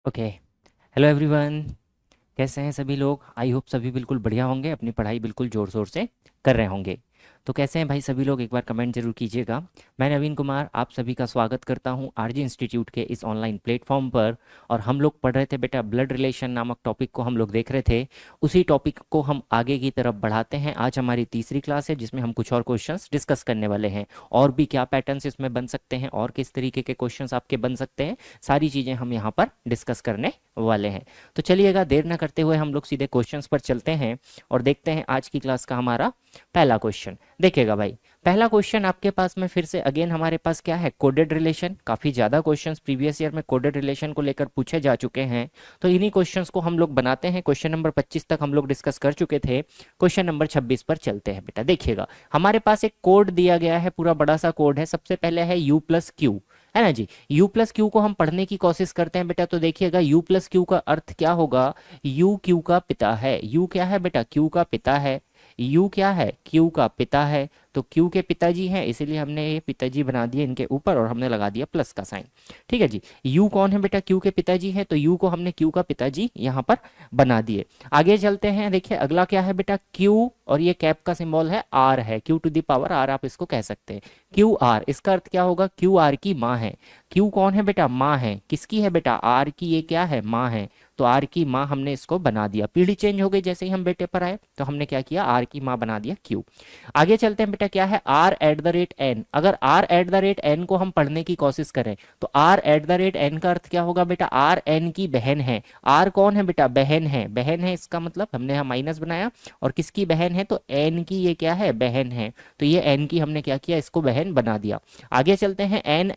Okay. Hello everyone. कैसे हैं सभी लोग? आई होप सभी बिल्कुल बढ़िया होंगे, अपनी पढ़ाई बिल्कुल ज़ोर शोर से कर रहे होंगे। तो कैसे हैं भाई सभी लोग? एक बार कमेंट जरूर कीजिएगा। मैं नवीन कुमार आप सभी का स्वागत करता हूं आरजी इंस्टीट्यूट के इस ऑनलाइन प्लेटफॉर्म पर। और हम लोग पढ़ रहे थे बेटा, ब्लड रिलेशन नामक टॉपिक को हम लोग देख रहे थे। उसी टॉपिक को हम आगे की तरफ बढ़ाते हैं। आज हमारी तीसरी क्लास है जिसमें हम कुछ और क्वेश्चंस डिस्कस करने वाले हैं। और भी क्या पैटर्न्स इसमें बन सकते हैं और किस तरीके के क्वेश्चंस आपके बन सकते हैं, सारी चीज़ें हम यहाँ पर डिस्कस करने वाले हैं। तो चलिएगा देर ना करते हुए हम लोग सीधे क्वेश्चंस पर चलते हैं और देखते हैं आज की क्लास का हमारा पहला क्वेश्चन। देखिएगा भाई, पहला क्वेश्चन आपके पास में फिर से अगेन हमारे पास क्या है, कोडेड रिलेशन। काफ़ी ज़्यादा क्वेश्चंस प्रीवियस ईयर में कोडेड रिलेशन को लेकर पूछे जा चुके हैं। तो इन्हीं क्वेश्चंस को हम लोग बनाते हैं। क्वेश्चन नंबर 25 तक हम लोग डिस्कस कर चुके थे। क्वेश्चन नंबर 26 पर चलते हैं बेटा। देखिएगा, हमारे पास एक कोड दिया गया है, पूरा बड़ा सा कोड है। सबसे पहले है u प्लस क्यू, है ना जी। u प्लस क्यू को हम पढ़ने की कोशिश करते हैं बेटा। तो देखिएगा, u प्लस क्यू का अर्थ क्या होगा? u क्यू का पिता है। u क्या है बेटा? q का पिता है। u क्या है? q का पिता है। तो q के पिताजी हैं, इसीलिए हमने ये पिताजी बना दिए इनके ऊपर और हमने लगा दिया प्लस का साइन। ठीक है जी। u कौन है बेटा? q के पिताजी है, तो u को हमने q का पिताजी यहाँ पर बना दिए। आगे चलते हैं। देखिए अगला क्या है बेटा, q और ये कैप का सिंबल है r है, q to the power r आप इसको कह सकते हैं। क्यू आर, इसका अर्थ क्या होगा? क्यू आर की माँ है। क्यू कौन है बेटा? माँ है। किसकी है बेटा? आर की। ये क्या है? माँ है। तो आर की माँ हमने इसको बना दिया। पीढ़ी चेंज हो गई जैसे ही हम बेटे पर आए, तो हमने क्या किया? आर की माँ बना दिया क्यू। आगे चलते हैं बेटा, क्या है? R at the rate N. अगर R at the rate N को हम पढ़ने की कोशिश करें तो R at the rate N का अर्थ क्या होगा बेटा? आर एन की बहन है। आर कौन है बेटा? बहन है। बहन है इसका मतलब हमने यहाँ माइनस बनाया। और किसकी बहन है? तो एन की। ये क्या है? बहन है। तो ये एन की हमने क्या किया? इसको बहन बना दिया। आगे चलते हैं, N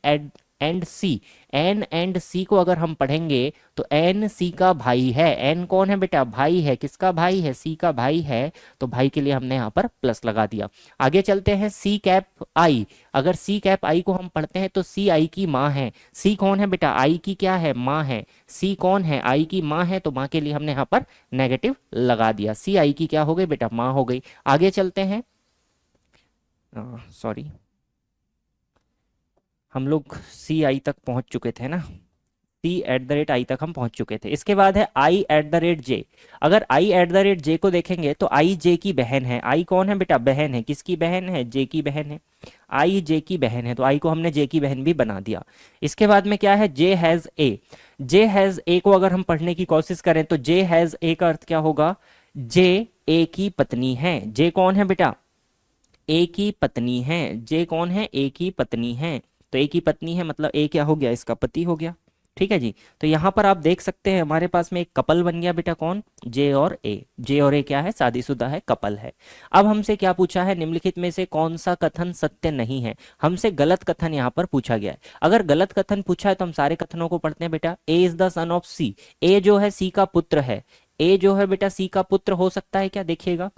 and C. N and C को अगर हम पढ़ेंगे तो एन सी का भाई है। एन कौन है बेटा? भाई है। किसका भाई है? सी का भाई है। तो भाई के लिए हमने यहाँ पर प्लस लगा दिया। आगे चलते हैं, सी कैप आई। अगर सी कैप आई को हम पढ़ते हैं तो सी आई की माँ है। सी कौन है बेटा? आई की क्या है? माँ है। सी कौन है? आई की माँ है। तो माँ के लिए हमने यहाँ पर नेगेटिव लगा दिया। सी आई की क्या हो गई बेटा? माँ हो गई। आगे चलते हैं, सॉरी, हम लोग सी आई तक पहुंच चुके थे ना। सी एट द रेट आई तक हम पहुंच चुके थे। इसके बाद है आई एट द रेट जे। अगर आई एट द रेट जे को देखेंगे तो आई जे की बहन है। आई कौन है बेटा? बहन है। किसकी बहन है? जे की बहन है। आई जे की बहन है, तो आई को हमने जे की बहन भी बना दिया। इसके बाद में क्या है? जे has a. J has a को अगर हम पढ़ने की कोशिश करें तो जे हैज ए का अर्थ क्या होगा? जे ए की पत्नी है। जे कौन है बेटा? ए की पत्नी है। जे कौन है? ए की पत्नी है। तो ए की पत्नी है मतलब ए क्या हो गया? इसका पति हो गया। ठीक है जी। तो यहां पर आप देख सकते हैं हमारे पास में एक कपल बन गया बेटा। कौन? जे और ए। जे और ए क्या है? शादीशुदा है, कपल है। अब हमसे क्या पूछा है? निम्नलिखित में से कौन सा कथन सत्य नहीं है? हमसे गलत कथन यहाँ पर पूछा गया है। अगर गलत कथन पूछा है तो हम सारे कथनों को पढ़ते हैं बेटा। ए इज द सन ऑफ सी। ए जो है सी का पुत्र है। ए जो है बेटा सी का पुत्र हो सकता है क्या? देखिएगा,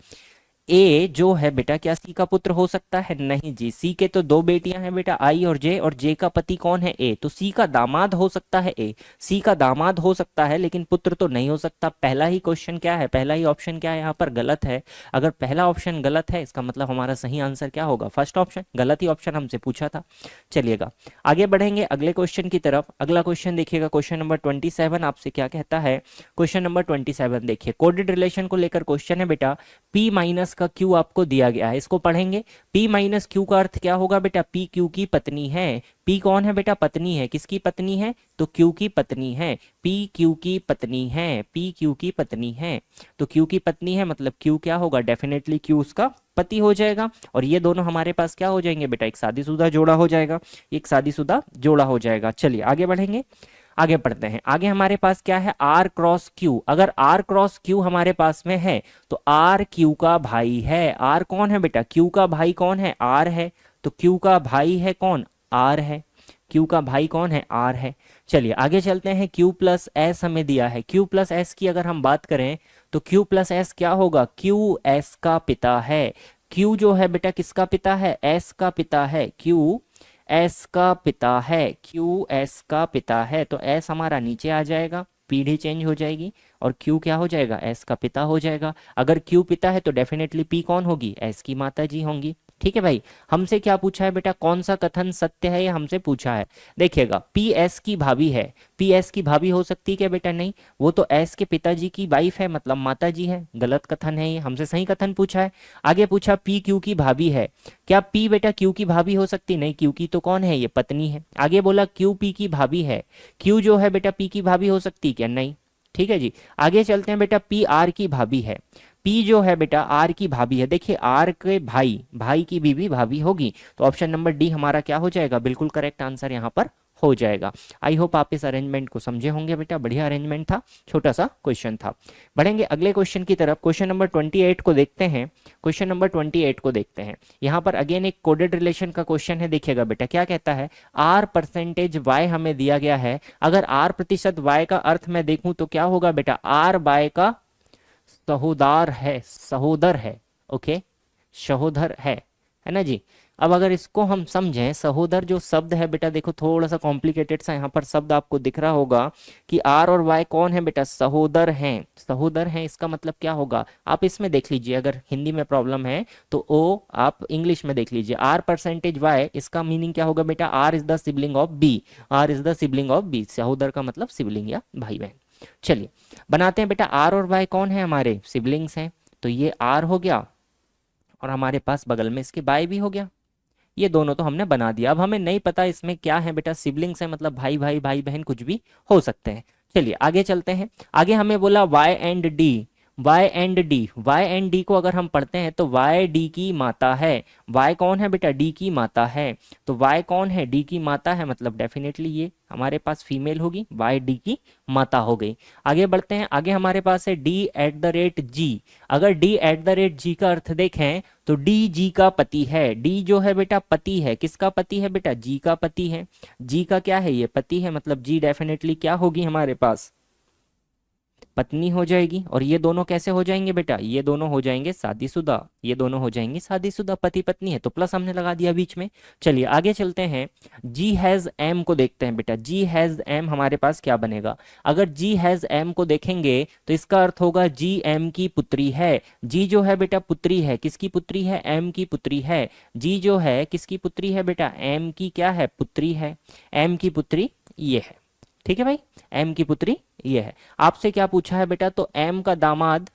ए जो है बेटा क्या सी का पुत्र हो सकता है? नहीं जी। सी के तो दो बेटियां हैं बेटा, आई और जे का पति कौन है? ए। तो सी का दामाद हो सकता है ए। सी का दामाद हो सकता है लेकिन पुत्र तो नहीं हो सकता। पहला ही क्वेश्चन क्या है? पहला ही ऑप्शन क्या है? यहाँ पर गलत है। अगर पहला ऑप्शन गलत है इसका मतलब हमारा सही आंसर क्या होगा? First option. गलत ही ऑप्शन हमसे पूछा था। चलिएगा आगे बढ़ेंगे अगले क्वेश्चन की तरफ। अगला क्वेश्चन देखिएगा, क्वेश्चन नंबर 27 आपसे क्या कहता है? क्वेश्चन नंबर 27 देखिए, कोडेड रिलेशन को लेकर क्वेश्चन है बेटा। P माइनस का Q आपको दिया गया है, इसको पढ़ेंगे। P माइनस Q का अर्थ क्या होगा बेटा? P Q की पत्नी है। P कौन है बेटा? पत्नी है। किसकी पत्नी है? तो Q की पत्नी है। P Q की पत्नी है। P Q की पत्नी है। तो Q की पत्नी है मतलब Q क्या होगा? डेफिनेटली Q उसका पति हो जाएगा। और ये दोनों हमारे पास क्या हो जाएंगे बेटा? एक शादीशुदा जोड़ा हो जाएगा। एक शादीशुदा जोड़ा हो जाएगा। चलिए आगे बढ़ेंगे, आगे पढ़ते हैं। आगे हमारे पास क्या है? R cross Q. अगर आर क्रॉस क्यू हमारे पास में है तो आर क्यू का भाई है। आर कौन है बेटा? क्यू का भाई कौन है? आर है। तो क्यू का भाई है कौन? आर है। क्यू का भाई कौन है? आर है। चलिए आगे चलते हैं। क्यू प्लस एस हमें दिया है। क्यू प्लस एस की अगर हम बात करें तो क्यू प्लस एस क्या होगा? क्यू एस का पिता है। क्यू जो है बेटा किसका पिता है? एस का पिता है। क्यू एस का पिता है। क्यू एस का पिता है। तो एस हमारा नीचे आ जाएगा, पीढ़ी चेंज हो जाएगी और क्यू क्या हो जाएगा? एस का पिता हो जाएगा। अगर क्यू पिता है तो डेफिनेटली पी कौन होगी? एस की माता जी होंगी। ठीक है भाई। हमसे क्या पूछा है बेटा, कौन सा कथन सत्य है ये हमसे पूछा है। देखिएगा, पी एस की भाभी है, पी एस की भाभी हो सकती है क्या बेटा, नहीं, वो तो एस के पिताजी की वाइफ है, मतलब माता जी है, गलत कथन है ये, हमसे सही कथन पूछा है। आगे पूछा पी क्यू की भाभी है, क्या पी बेटा क्यू की भाभी हो सकती, नहीं, क्यू की तो कौन है, ये पत्नी है। आगे बोला क्यू पी की भाभी है, क्यू जो है बेटा पी की भाभी हो सकती क्या, नहीं, ठीक है जी। आगे चलते हैं बेटा, पी आर की भाभी है, पी जो है बेटा आर की भाभी है, देखिए आर के भाई, भाई की बीवी भाभी होगी, तो ऑप्शन नंबर डी हमारा क्या हो जाएगा, बिल्कुल करेक्ट आंसर यहाँ पर हो जाएगा। आई होप आप इस अरेंजमेंट को समझे होंगे बेटा, बढ़िया अरेंजमेंट था, छोटा सा क्वेश्चन था। बढ़ेंगे अगले क्वेश्चन की तरफ, क्वेश्चन नंबर 28 को देखते हैं। क्वेश्चन नंबर 28 को देखते हैं, यहाँ पर अगेन एक कोडेड रिलेशन का क्वेश्चन है। देखिएगा बेटा क्या कहता है, आर परसेंटेज वाई हमें दिया गया है, अगर आर प्रतिशत वाई का अर्थ मैं देखूं तो क्या होगा बेटा, आर वाई का सहोदर है, सहोदर है, ओके, सहोदर है ना जी। अब अगर इसको हम समझें, सहोदर जो शब्द है बेटा, देखो थोड़ा सा कॉम्प्लिकेटेड सा यहाँ पर शब्द आपको दिख रहा होगा कि आर और वाई कौन है बेटा, सहोदर हैं, सहोदर हैं, इसका मतलब क्या होगा, आप इसमें देख लीजिए, अगर हिंदी में प्रॉब्लम है तो ओ आप इंग्लिश में देख लीजिए। आर परसेंटेज वाई, इसका मीनिंग क्या होगा बेटा, R is the sibling of B, R is the sibling of B, सहोदर का मतलब सिबलिंग या भाई बहन। चलिए बनाते हैं बेटा, आर और वाई कौन है, हमारे सिबलिंग्स हैं, तो ये आर हो गया और हमारे पास बगल में इसके वाई भी हो गया, ये दोनों तो हमने बना दिया। अब हमें नहीं पता इसमें क्या है बेटा, सिबलिंग्स है मतलब भाई भाई भाई बहन कुछ भी हो सकते हैं। चलिए आगे चलते हैं, आगे हमें बोला Y and D, Y and D, Y and D को अगर हम पढ़ते हैं तो वाई डी की माता है, वाई कौन है बेटा, डी की माता है, तो वाई कौन है, डी की माता है, मतलब डेफिनेटली ये हमारे पास फीमेल होगी, वाई डी की माता हो गई। आगे बढ़ते हैं, आगे हमारे पास है डी एट द रेट जी, अगर डी एट द रेट जी का अर्थ देखें तो डी जी का पति है, डी जो है बेटा पति है, किसका पति है बेटा, जी का पति है, जी का क्या है, ये पति है, मतलब जी डेफिनेटली क्या होगी हमारे पास, पत्नी हो जाएगी। और ये दोनों कैसे हो जाएंगे बेटा, ये दोनों हो जाएंगे शादीशुदा, ये दोनों हो जाएंगे शादीशुदा, पति पत्नी है तो प्लस हमने लगा दिया बीच में। चलिए आगे चलते हैं, जी हैज एम को देखते हैं बेटा, जी हैज एम हमारे पास क्या बनेगा, अगर जी हैज एम को देखेंगे तो इसका अर्थ होगा जी एम की पुत्री है, जी जो है बेटा पुत्री है, किसकी पुत्री है, एम की पुत्री है, जी जो है किसकी पुत्री है बेटा, एम की क्या है, पुत्री है, एम की पुत्री ये है, ठीक है भाई, एम की पुत्री ये है। आपसे क्या पूछा है बेटा, तो एम का दामाद,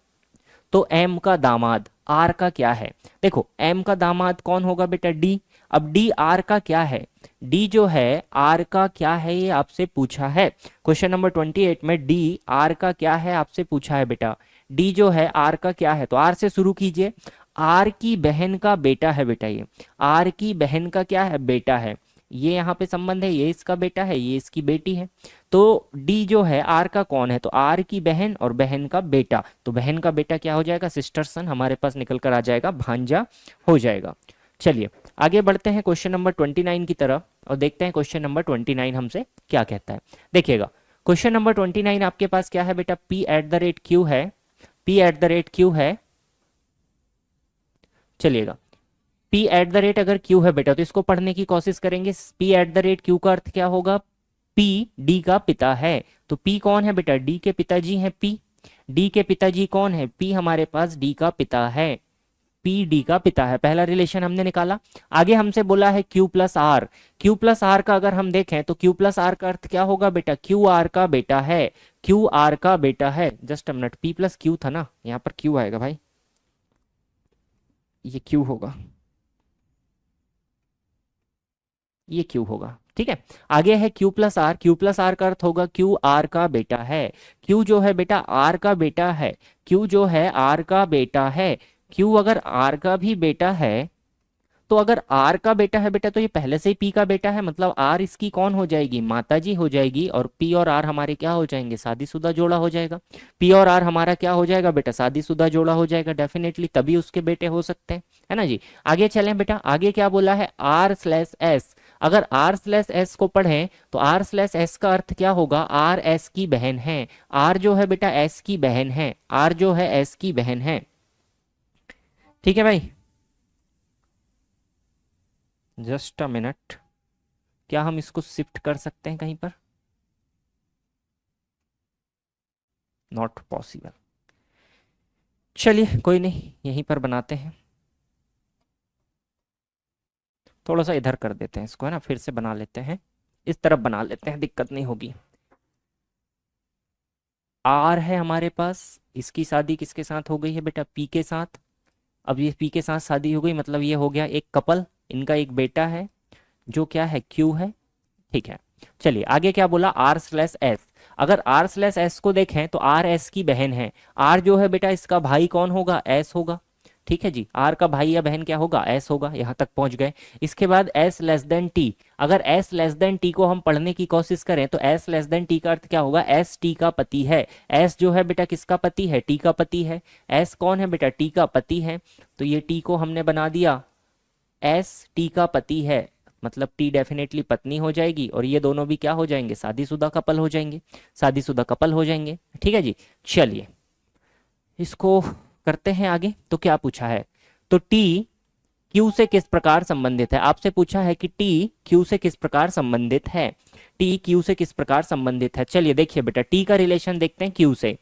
तो एम का दामाद आर का क्या है, देखो एम का दामाद कौन होगा बेटा, डी, अब डी आर का क्या है, डी जो है आर का क्या है ये आपसे पूछा है, क्वेश्चन नंबर 28 में डी आर का क्या है आपसे पूछा है बेटा, डी जो है आर का क्या है, तो आर से शुरू कीजिए, आर की बहन का बेटा है बेटा, ये आर की बहन का क्या है, बेटा है, ये यहाँ पे संबंध है, ये इसका बेटा है, ये इसकी बेटी है, तो डी जो है आर का कौन है, तो आर की बहन और बहन का बेटा, तो बहन का बेटा क्या हो जाएगा, सिस्टर सन हमारे पास निकल कर आ जाएगा, भांजा हो जाएगा। चलिए आगे बढ़ते हैं क्वेश्चन नंबर 29 की तरफ और देखते हैं क्वेश्चन नंबर 29 हमसे क्या कहता है। देखिएगा क्वेश्चन नंबर 29 आपके पास क्या है बेटा, P at the rate Q है, P at the rate Q है, चलिएगा पी एट द रेट अगर क्यू है बेटा तो इसको पढ़ने की कोशिश करेंगे, P at the rate Q का अर्थ क्या होगा, पी डी का पिता है, तो पी कौन है बेटा, डी के पिताजी हैं, पी डी के पिताजी कौन है, पी हमारे पास डी का पिता है, पी डी का पिता है, पहला रिलेशन हमने निकाला। आगे हमसे बोला है Q plus R, Q plus R का अगर हम देखें तो क्यू प्लस आर का अर्थ क्या होगा बेटा, क्यू आर का बेटा है, क्यू आर का बेटा है, just a minute, P plus Q था ना, यहाँ पर क्यू आएगा भाई, ये क्यू होगा, ये क्यू होगा, ठीक है। आगे है Q plus R, Q plus R का अर्थ होगा क्यू आर का बेटा है, क्यू जो है बेटा आर का बेटा है, क्यू जो है आर का बेटा है, क्यू अगर आर का भी बेटा है, तो अगर आर का बेटा है बेटा तो ये पहले से ही पी का बेटा है, मतलब आर इसकी कौन हो जाएगी, माताजी हो जाएगी, और पी और आर हमारे क्या हो जाएंगे, शादीशुदा जोड़ा हो जाएगा, पी और आर हमारा क्या हो जाएगा बेटा, शादीशुदा जोड़ा हो जाएगा डेफिनेटली, तभी उसके बेटे हो सकते हैं, है ना जी। आगे चलें बेटा, आगे क्या बोला है, आर स्लैश एस, अगर आर स्लैश एस को पढ़ें तो आर स्लैश एस का अर्थ क्या होगा, आर एस की बहन है, आर जो है बेटा एस की बहन है, आर जो है एस की बहन है, ठीक है भाई, जस्ट अ मिनट, क्या हम इसको शिफ्ट कर सकते हैं कहीं पर, नॉट पॉसिबल, चलिए कोई नहीं, यहीं पर बनाते हैं। थोड़ा सा इधर कर देते हैं इसको, है ना, फिर से बना लेते हैं, इस तरफ बना लेते हैं, दिक्कत नहीं होगी। आर है हमारे पास, इसकी शादी किसके साथ हो गई है बेटा, पी के साथ। अब ये पी के साथ शादी हो गई, मतलब ये हो गया एक कपल, इनका एक बेटा है जो क्या है, क्यू है। ठीक है, चलिए आगे क्या बोला, आर स्लैश एस। अगर आर स्लैश एस को देखें तो आर एस की बहन है। आर जो है बेटा इसका भाई कौन होगा, एस होगा। ठीक है जी, आर का भाई या बहन क्या होगा, एस होगा। यहां तक पहुंच गए। इसके बाद एस लेस देन टी। अगर एस लेस देन टी को हम पढ़ने की कोशिश करें तो एस लेस देन टी का अर्थ क्या होगा, एस टी का पति है। एस जो है बेटा किसका पति है, टी का पति है। एस कौन है बेटा, टी का पति है। तो ये टी को हमने बना दिया एस टी का पति है, मतलब टी डेफिनेटली पत्नी हो जाएगी, और ये दोनों भी क्या हो जाएंगे, शादीशुदा कपल हो जाएंगे, शादीशुदा कपल हो जाएंगे। ठीक है जी, चलिए इसको करते हैं आगे। तो क्या पूछा है, तो टी क्यू से किस प्रकार संबंधित है। आपसे पूछा है कि टी क्यू से किस प्रकार संबंधित है, टी क्यू से किस प्रकार संबंधित है। चलिए देखिए बेटा, टी का रिलेशन देखते हैं क्यू से।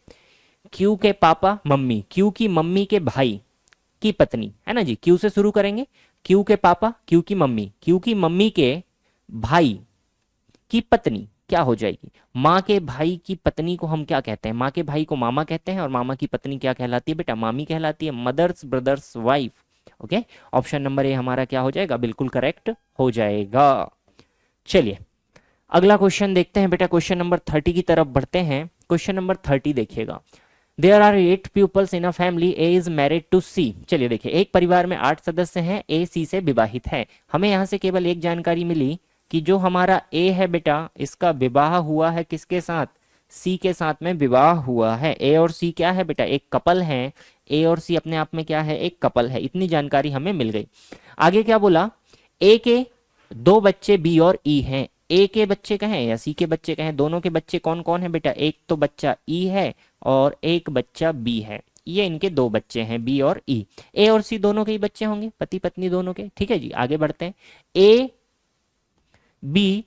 क्यू के पापा मम्मी, क्यू की मम्मी के भाई की पत्नी, है ना जी, क्यू से शुरू करेंगे। क्यू के पापा, क्यू की मम्मी, क्यू की मम्मी के भाई की पत्नी क्या हो जाएगी, माँ के भाई की पत्नी को हम क्या कहते हैं, माँ के भाई को मामा कहते हैं, और मामा की पत्नी क्या कहलाती है बेटा, मामी कहलाती है, mother's brother's wife. Okay, option number A हमारा क्या हो जाएगा, बिल्कुल करेक्ट हो जाएगा। चलिए अगला क्वेश्चन देखते हैं बेटा, क्वेश्चन नंबर 30 की तरफ बढ़ते हैं। क्वेश्चन नंबर 30 देखिएगा, there are 8 peoples in a family, A is married to C. चलिए देखिए, एक परिवार में 8 सदस्य हैं, ए सी से विवाहित है। हमें यहाँ से केवल एक जानकारी मिली कि जो हमारा ए है बेटा, इसका विवाह हुआ है किसके साथ, सी के साथ में विवाह हुआ है। ए और सी क्या है बेटा, एक कपल है। ए और सी अपने आप में क्या है, एक कपल है। इतनी जानकारी हमें मिल गई। आगे क्या बोला, ए के 2 बच्चे बी और ई हैं। ए के बच्चे कहें या सी के बच्चे कहें, दोनों के बच्चे कौन कौन है बेटा, एक तो बच्चा ई है और एक बच्चा बी है। ये इनके 2 बच्चे हैं, बी और ई। ए और सी दोनों के ही बच्चे होंगे, पति पत्नी दोनों के। ठीक है जी, आगे बढ़ते हैं। ए बी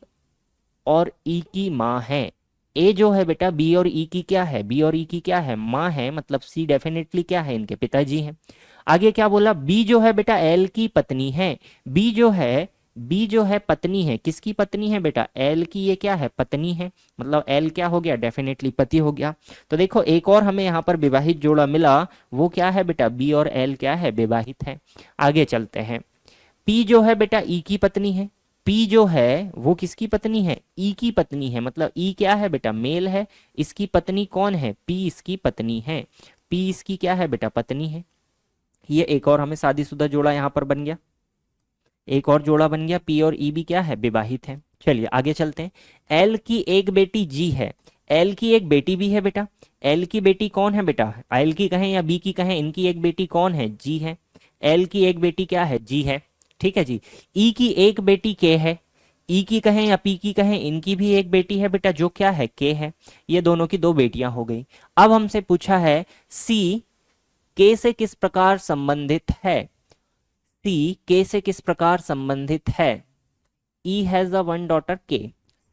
और ई की माँ है। ए जो है बेटा बी और ई की क्या है, बी और ई की क्या है, माँ है, मतलब सी डेफिनेटली क्या है, इनके पिताजी हैं। आगे क्या बोला, बी जो है बेटा एल की पत्नी है। बी जो है पत्नी है, किसकी पत्नी है बेटा, एल की, ये क्या है, पत्नी है, मतलब एल क्या हो गया, डेफिनेटली पति हो गया। तो देखो एक और हमें यहाँ पर विवाहित जोड़ा मिला, वो क्या है बेटा, बी और एल क्या है, विवाहित है। आगे चलते हैं, पी जो है बेटा ई की पत्नी है। पी जो है वो किसकी पत्नी है, ई की पत्नी है, मतलब ई क्या है बेटा, मेल है। इसकी पत्नी कौन है, पी इसकी पत्नी है। पी इसकी क्या है बेटा, पत्नी है। ये एक और हमें शादीशुदा जोड़ा यहाँ पर बन गया, एक और जोड़ा बन गया, पी और ई भी क्या है, विवाहित है। चलिए आगे चलते हैं। एल की एक बेटी जी है। एल की एक बेटी भी है बेटा। एल की बेटी कौन है बेटा, एल की कहें या बी की कहें, इनकी एक बेटी कौन है, जी है। एल की एक बेटी क्या है, जी है। ठीक है जी, ई की एक बेटी के है। ई की कहें या पी की कहें, इनकी भी एक बेटी है बेटा जो क्या है, के है। ये दोनों की 2 बेटियां हो गई। अब हमसे पूछा है सी के से किस प्रकार संबंधित है। सी के से किस प्रकार संबंधित है। ई हैज अ 1 डॉटर के।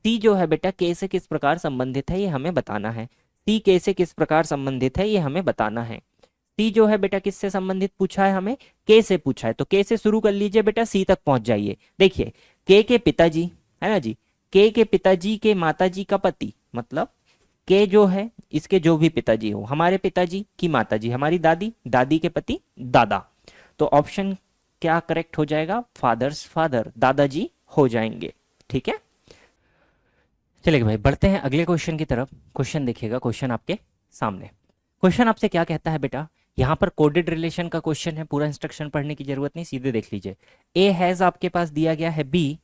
सी जो है बेटा के से किस प्रकार संबंधित है, ये हमें बताना है। सी के से किस प्रकार संबंधित है, ये हमें बताना है। सी जो है बेटा किससे संबंधित पूछा है, हमें के से पूछा है। तो के से शुरू कर लीजिए बेटा, सी तक पहुंच जाइए। देखिए के पिताजी, है ना जी, के पिताजी के माताजी का पति, मतलब के जो है इसके जो भी पिताजी हो, हमारे पिताजी की माताजी हमारी दादी, दादी के पति दादा। तो ऑप्शन क्या करेक्ट हो जाएगा, फादर्स फादर, दादाजी हो जाएंगे। ठीक है, चलिए भाई बढ़ते हैं अगले क्वेश्चन की तरफ। क्वेश्चन देखिएगा, क्वेश्चन आपके सामने। क्वेश्चन आपसे क्या कहता है बेटा, यहाँ पर कोडेड रिलेशन का क्वेश्चन है, पूरा इंस्ट्रक्शन पढ़ने की जरूरत नहीं, सीधे देख लीजिए। ए हैज आपके पास दिया गया है बी,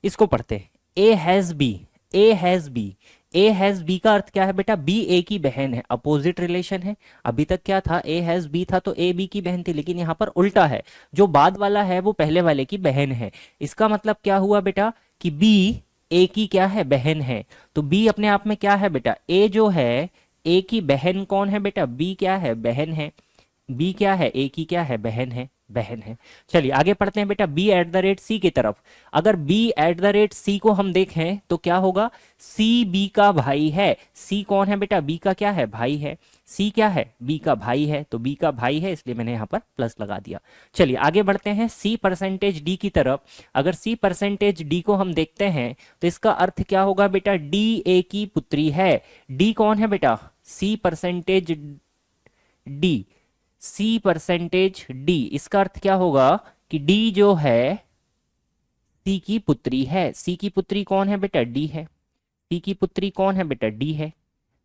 इसको पढ़ते हैं। ए has B, A has B, A has B का अर्थ क्या है बेटा, बी ए की बहन है, अपोजिट रिलेशन है। अभी तक क्या था, ए हैज बी था तो ए बी की बहन थी, लेकिन यहाँ पर उल्टा है, जो बाद वाला है वो पहले वाले की बहन है। इसका मतलब क्या हुआ बेटा कि बी ए की क्या है, बहन है। तो बी अपने आप में क्या है बेटा, ए जो है ए की बहन कौन है बेटा, बी क्या है, बहन है। बी क्या है, ए की क्या है, बहन है। बहन है। चलिए आगे पढ़ते हैं बेटा b at the rate C की तरफ। अगर b at the rate C को हम देखें तो क्या होगा, c b का भाई है। c कौन है बेटा, b का क्या है, भाई है। c क्या है, b का भाई है, तो b का भाई है इसलिए मैंने यहाँ पर प्लस लगा दिया। चलिए आगे बढ़ते हैं c परसेंटेज d की तरफ। अगर c परसेंटेज d को हम देखते हैं तो इसका अर्थ क्या होगा बेटा, d a की पुत्री है। d कौन है बेटा, c percentage d, c percentage d, इसका अर्थ क्या होगा कि d जो है c की पुत्री है। c की पुत्री कौन है बेटा, d है। c की पुत्री कौन है बेटा, d है।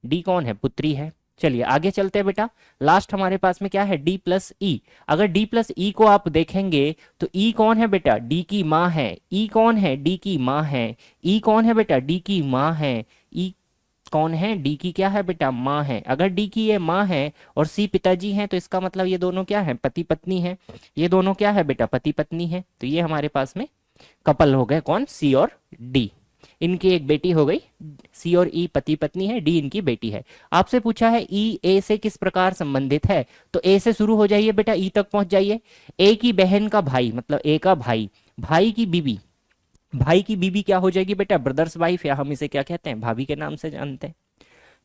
d कौन है, पुत्री है। चलिए आगे चलते हैं बेटा, लास्ट हमारे पास में क्या है, d प्लस ई। अगर d प्लस ई को आप देखेंगे तो e कौन है बेटा, d की माँ है। e कौन है, d की माँ है। e कौन है बेटा, d की माँ है। e कौन है, डी की क्या है बेटा, माँ है। अगर डी की ये माँ है और सी पिताजी हैं तो इसका मतलब ये दोनों क्या है, पति पत्नी है। ये दोनों क्या है बेटा, पति पत्नी है। तो ये हमारे पास में कपल हो गए, कौन, सी और डी। इनकी एक बेटी हो गई, सी और ई पति पत्नी है, डी इनकी बेटी है। आपसे पूछा है ई ए से किस प्रकार संबंधित है, तो ए से शुरू हो जाइए बेटा, ई तक पहुंच जाइए। ए की बहन का भाई मतलब ए का भाई, भाई की बीबी, भाई की बीबी क्या हो जाएगी बेटा, ब्रदर्स वाइफ, या हम इसे क्या कहते हैं, भाभी के नाम से जानते हैं।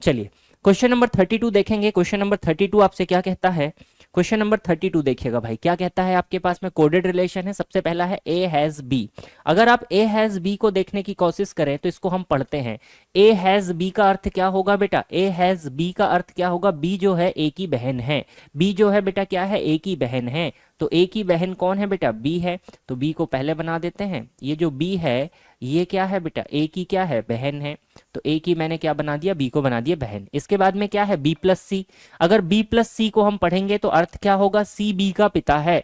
चलिए क्वेश्चन नंबर 32 देखेंगे। क्वेश्चन नंबर 32 आपसे क्या कहता है, क्वेश्चन नंबर 32 देखिएगा भाई, क्या कहता है आपके पास में कोडेड रिलेशन है। सबसे पहला है ए हैज बी। अगर आप ए हैज बी को देखने की कोशिश करें तो इसको हम पढ़ते हैं। ए हैज बी का अर्थ क्या होगा बेटा, ए हैज बी का अर्थ क्या होगा, बी जो है ए की बहन है। बी जो है बेटा क्या है, ए की बहन है। तो ए की बहन कौन है बेटा, बी है। तो बी को पहले बना देते हैं। ये जो बी है ये क्या है बेटा, ए की क्या है, बहन है। तो ए की मैंने क्या बना दिया, बी को बना दिया बहन। इसके बाद में क्या है, बी प्लस सी। अगर बी प्लस सी को हम पढ़ेंगे तो अर्थ क्या होगा, सी बी का पिता है।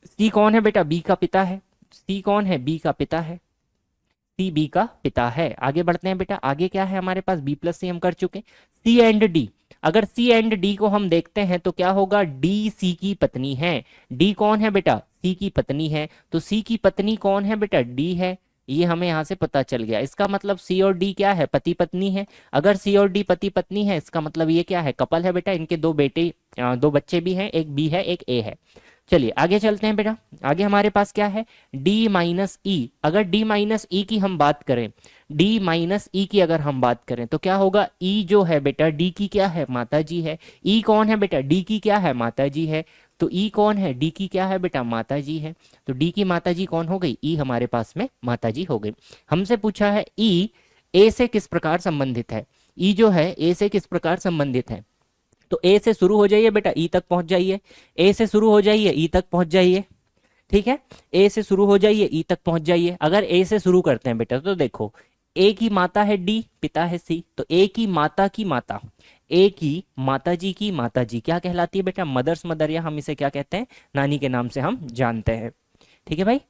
सी कौन है बेटा, बी का पिता है। सी कौन है, बी का पिता है। सी बी का पिता है। आगे बढ़ते हैं बेटा, आगे क्या है हमारे पास, बी प्लस सी हम कर चुके। सी एंड डी, अगर सी एंड डी को हम देखते हैं तो क्या होगा, डी सी की पत्नी है। डी कौन है बेटा, सी की पत्नी है। तो सी की पत्नी कौन है बेटा, डी है। ये हमें यहाँ से पता चल गया। इसका मतलब सी और डी क्या है, पति पत्नी है। अगर सी और डी पति पत्नी है इसका मतलब ये क्या है, कपल है बेटा। इनके दो बेटे, दो बच्चे भी हैं, एक बी है एक ए है। चलिए आगे चलते हैं बेटा, आगे हमारे पास क्या है, d माइनस ई। अगर d माइनस ई की हम बात करें, d माइनस ई की अगर हम बात करें तो क्या होगा, e जो है बेटा d की क्या है, माता जी है। e कौन है बेटा, d की क्या है, माता जी है। तो e कौन है, d की क्या है बेटा, माता जी है। तो d की माता जी कौन हो गई, e हमारे पास में माता जी हो गई। हमसे पूछा है e a से किस प्रकार संबंधित है। e जो है a से किस प्रकार संबंधित है, तो ए से शुरू हो जाइए बेटा, ई तक पहुंच जाइए। ए से शुरू हो जाइए, ई तक पहुंच जाइए। ठीक है, ए से शुरू हो जाइए, ई तक पहुंच जाइए। अगर ए से शुरू करते हैं बेटा तो देखो, ए की माता है डी, पिता है सी। तो ए की माता की माता, ए की माता जी की माता जी क्या कहलाती है बेटा, मदर्स मदर, या हम इसे क्या कहते हैं, नानी के नाम से हम जानते हैं। ठीक है भाई,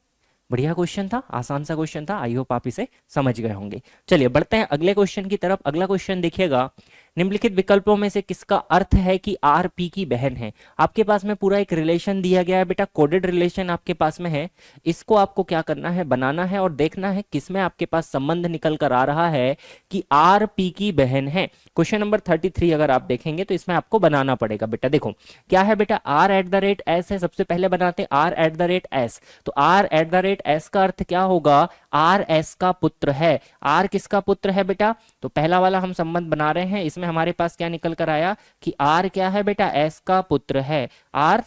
बढ़िया क्वेश्चन था, आसान सा क्वेश्चन था। आई होप आप इसे समझ गए होंगे। चलिए बढ़ते हैं अगले क्वेश्चन की तरफ। अगला क्वेश्चन देखिएगा, निम्नलिखित विकल्पों में से किसका अर्थ है कि आर पी की बहन है। आपके पास में पूरा एक रिलेशन दिया गया है बेटा, कोडेड रिलेशन आपके पास में है। इसको आपको क्या करना है, बनाना है और देखना है किसमें आपके पास संबंध निकल कर आ रहा है कि आर पी की बहन है। क्वेश्चन नंबर 33 अगर आप देखेंगे तो इसमें आपको बनाना पड़ेगा बेटा। देखो क्या है बेटा, R at the rate S है। सबसे पहले बनाते हैं R at the rate S. तो R at the rate S का अर्थ क्या होगा, आर एस का पुत्र है। आर किसका पुत्र है बेटा, तो पहला वाला हम संबंध बना रहे हैं। इसमें हमारे पास क्या निकल कर आया कि आर क्या है बेटा, एस का पुत्र है। आर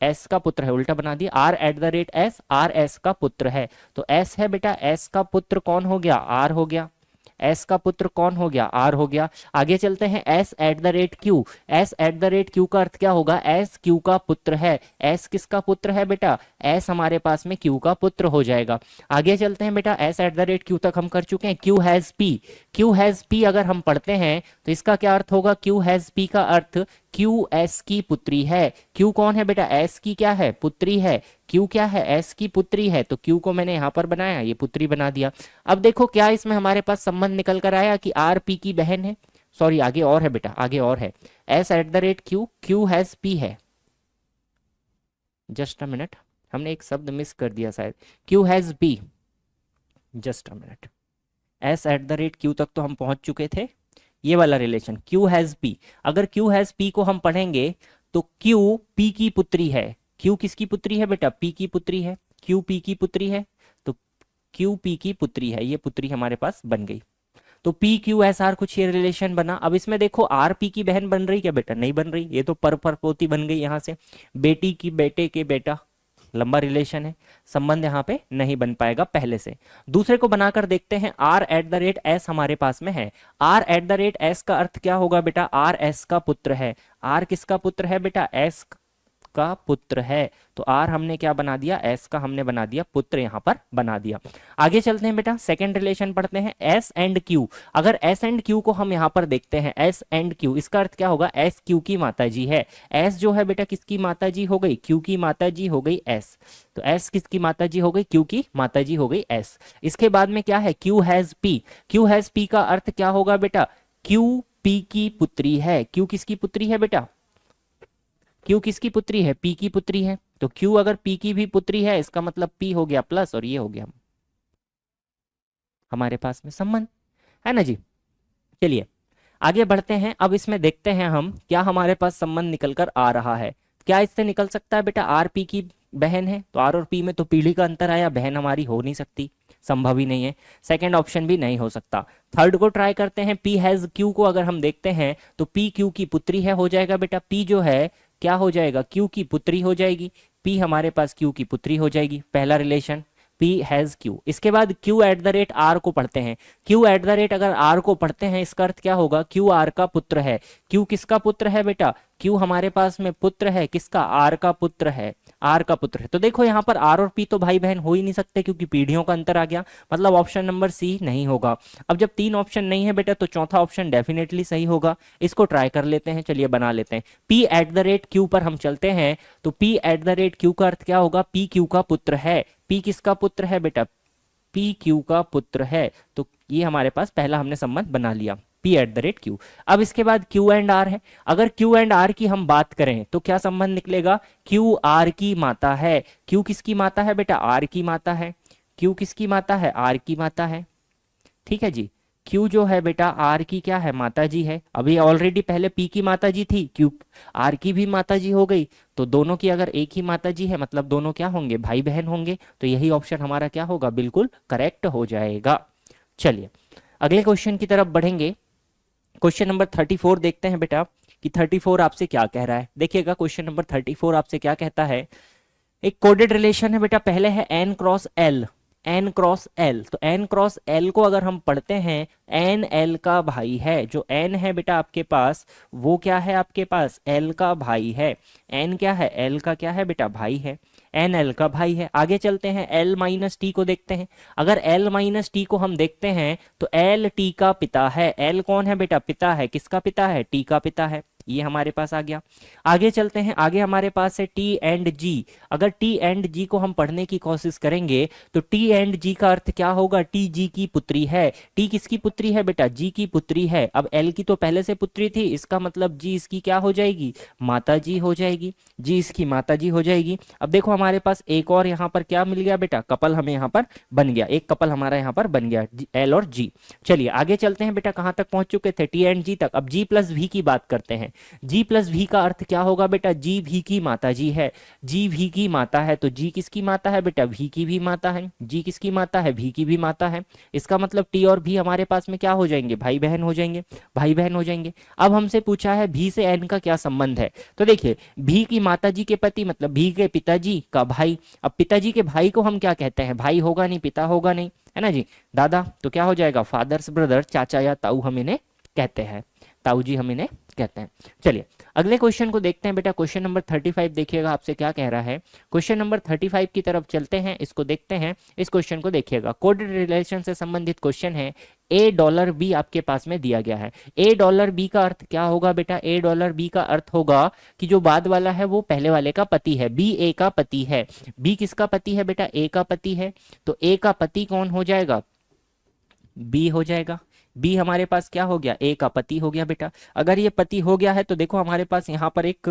एस का पुत्र है, उल्टा बना दिया, R at the rate S, R S का पुत्र है। तो एस है बेटा, एस का पुत्र कौन हो गया, आर हो गया। एस का पुत्र कौन हो गया, आर हो गया। आगे चलते हैं, S eight the rate Q. S eight the rate Q का अर्थ क्या होगा, एस क्यू का पुत्र है। एस किसका पुत्र है बेटा, एस हमारे पास में क्यू का पुत्र हो जाएगा। आगे चलते हैं बेटा, S eight the rate Q तक हम कर चुके हैं। Q has P, Q has P अगर हम पढ़ते हैं तो इसका क्या अर्थ होगा, क्यू हैज पी का अर्थ क्यू एस की पुत्री है। क्यू कौन है बेटा, एस की क्या है, पुत्री है। क्यू क्या है, एस की पुत्री है। तो क्यू को मैंने यहां पर बनाया, ये पुत्री बना दिया। अब देखो क्या इसमें हमारे पास संबंध निकल कर आया कि आर पी की बहन है। सॉरी आगे और है बेटा, आगे और है। S eight the rate Q, Q has P है। जस्ट अ मिनट, हमने एक शब्द मिस कर दिया शायद, Q has P. Just a minute, S eight the rate Q तक तो हम पहुंच चुके थे। ये वाला रिलेशन क्यू हैज पी, अगर क्यू हैज पी को हम पढ़ेंगे तो क्यू पी की पुत्री है। क्यू किसकी पुत्री है बेटा, पी की पुत्री है, क्यू पी की पुत्री है, तो क्यू पी की पुत्री है, ये पुत्री हमारे पास बन गई। तो पी क्यू एस आर कुछ ये रिलेशन बना। अब इसमें देखो आर पी की बहन बन रही क्या बेटा, नहीं बन रही, ये तो पर पोती बन गई यहाँ से, बेटी की बेटे के बेटा, लंबा रिलेशन है, संबंध यहाँ पे नहीं बन पाएगा पहले से। दूसरे को बनाकर देखते हैं, R at the rate S हमारे पास में है। R at the rate S का अर्थ क्या होगा बेटा, आर एस का पुत्र है। आर किसका पुत्र है बेटा, एस का पुत्र है। तो आर हमने क्या बना दिया, एस का हमने बना दिया पुत्र, यहां पर बना दिया। आगे चलते हैं बेटा, सेकंड रिलेशन पढ़ते हैं, एस एंड क्यू। अगर एस एंड क्यू को हम यहां पर देखते हैं, एस एंड क्यू, इसका अर्थ क्या होगा, एस क्यू की माताजी है। एस जो है बेटा किसकी माताजी हो गई, क्यू की माताजी हो गई एस। तो एस किसकी माताजी हो गई, क्यू की माताजी हो गई एस। इसके बाद में क्या है, Q has P. Q has P का अर्थ क्या होगा बेटा, क्यू पी की पुत्री है। क्यू किसकी पुत्री है बेटा, क्यू किसकी पुत्री है, पी की पुत्री है। तो क्यू अगर पी की भी पुत्री है, इसका मतलब पी हो गया प्लस और ये हो गया हमारे पास में संबंध, है ना जी। चलिए आगे बढ़ते हैं। अब इसमें देखते हैं हम क्या हमारे पास संबंध निकल कर आ रहा है। क्या इससे निकल सकता है बेटा, आर पी की बहन है, तो आर और पी में तो पीढ़ी का अंतर आया, बहन हमारी हो नहीं सकती, संभव ही नहीं है। सेकंड ऑप्शन भी नहीं हो सकता। थर्ड को ट्राई करते हैं, पी हैज क्यू को अगर हम देखते हैं तो पी क्यू की पुत्री है, हो जाएगा बेटा, पी जो है क्या हो जाएगा, क्यू की पुत्री हो जाएगी, पी हमारे पास क्यू की पुत्री हो जाएगी, पहला रिलेशन पी हैज क्यू। इसके बाद Q at the rate R को पढ़ते हैं। क्यू एट द रेट अगर आर को पढ़ते हैं, इसका अर्थ क्या होगा, क्यू आर का पुत्र है। क्यू किसका पुत्र है बेटा, क्यू हमारे पास में पुत्र है किसका, आर का पुत्र है, आर का पुत्र है। तो देखो यहाँ पर आर और पी तो भाई बहन हो ही नहीं सकते क्योंकि पीढ़ियों का अंतर आ गया, मतलब ऑप्शन नंबर सी नहीं होगा। अब जब तीन ऑप्शन नहीं है बेटा तो चौथा ऑप्शन डेफिनेटली सही होगा। इसको ट्राई कर लेते हैं, चलिए बना लेते हैं। P at the rate Q पर हम चलते हैं, तो P at the rate Q का अर्थ क्या होगा, पी क्यू का पुत्र है। पी किसका पुत्र है बेटा, पी क्यू का पुत्र है। तो ये हमारे पास पहला हमने संबंध बना लिया, P at the rate Q. अब इसके बाद क्यू एंड आर है। अगर क्यू एंड आर की हम बात करें तो क्या संबंध निकलेगा, क्यू आर की माता है। क्यू किसकी माता है बेटा, आर की माता है। क्यू किसकी माता है, आर की माता है, ठीक है जी। क्यू जो है बेटा आर की क्या है, माता जी है। अभी ऑलरेडी पहले पी की माता जी थी, क्यू आर की भी माता जी हो गई, तो दोनों की अगर एक ही माता जी है मतलब दोनों क्या होंगे, भाई बहन होंगे। तो यही ऑप्शन हमारा क्या होगा, बिल्कुल करेक्ट हो जाएगा। चलिए अगले क्वेश्चन की तरफ बढ़ेंगे। क्वेश्चन नंबर 34 देखते हैं बेटा कि 34 आपसे क्या कह रहा है। देखिएगा क्वेश्चन नंबर 34 आपसे क्या कहता है, एक कोडेड रिलेशन है बेटा, पहले है N cross L, N cross L. तो एन क्रॉस एल को अगर हम पढ़ते हैं, एन एल का भाई है। जो एन है बेटा आपके पास वो क्या है, आपके पास एल का भाई है। एन क्या है, एल का क्या है बेटा, भाई है, एन एल का भाई है। आगे चलते हैं, एल माइनस टी को देखते हैं। अगर एल माइनस टी को हम देखते हैं तो एल टी का पिता है। एल कौन है बेटा, पिता है, किसका पिता है, टी का पिता है। ये हमारे पास आ गया। आगे चलते हैं, आगे हमारे पास है टी एंड जी। अगर टी एंड जी को हम पढ़ने की कोशिश करेंगे तो टी एंड जी का अर्थ क्या होगा, टी जी की पुत्री है। टी किसकी पुत्री है बेटा, जी की पुत्री है। अब एल की तो पहले से पुत्री थी, इसका मतलब जी इसकी क्या हो जाएगी, माता जी हो जाएगी, जी इसकी माता जी हो जाएगी। अब देखो हमारे पास एक और यहाँ पर क्या मिल गया बेटा, कपल हमें यहाँ पर बन गया, एक कपल हमारा यहाँ पर बन गया, एल और जी। चलिए आगे चलते हैं बेटा, कहाँ तक पहुंच चुके थे, टी एंड जी तक। अब जी प्लस वी की बात करते हैं। जी प्लस वी का अर्थ क्या होगा बेटा, जी भी की माता जी है। जी भी की माता है तो जी किसकी माता है बेटा, भी की भी माता है। जी किसकी माता है, भी की भी माता है। इसका मतलब टी और भी हमारे पास में क्या हो जाएंगे, भाई बहन हो जाएंगे, भाई बहन हो जाएंगे। अब हमसे पूछा है भी से एन का क्या संबंध है। तो देखिए भी की माता जी के पति मतलब भी के पिताजी का भाई। अब पिताजी के भाई को हम क्या कहते हैं, भाई होगा नहीं, पिता होगा नहीं, है ना जी, दादा। तो क्या हो जाएगा, फादर्स ब्रदर, चाचा या ताऊ हम इन्हें कहते हैं, ताऊ जी हम इन्हें कहते हैं। चलिए अगले क्वेश्चन को देखते हैं बेटा। क्वेश्चन नंबर 35 देखिएगा आपसे क्या कह रहा है। क्वेश्चन नंबर 35 की तरफ चलते हैं, इसको देखते हैं। इस क्वेश्चन को देखिएगा, कोडेड रिलेशन से संबंधित क्वेश्चन है। ए डॉलर बी आपके पास में दिया गया है। ए डॉलर बी का अर्थ क्या होगा बेटा, ए डॉलर बी का अर्थ होगा कि जो बाद वाला है वो पहले वाले का पति है, बी ए का पति है। बी किसका पति है बेटा, ए का पति है। तो ए का पति कौन हो जाएगा, बी हो जाएगा। बी हमारे पास क्या हो गया, ए का पति हो गया बेटा। अगर ये पति हो गया है तो देखो हमारे पास यहाँ पर एक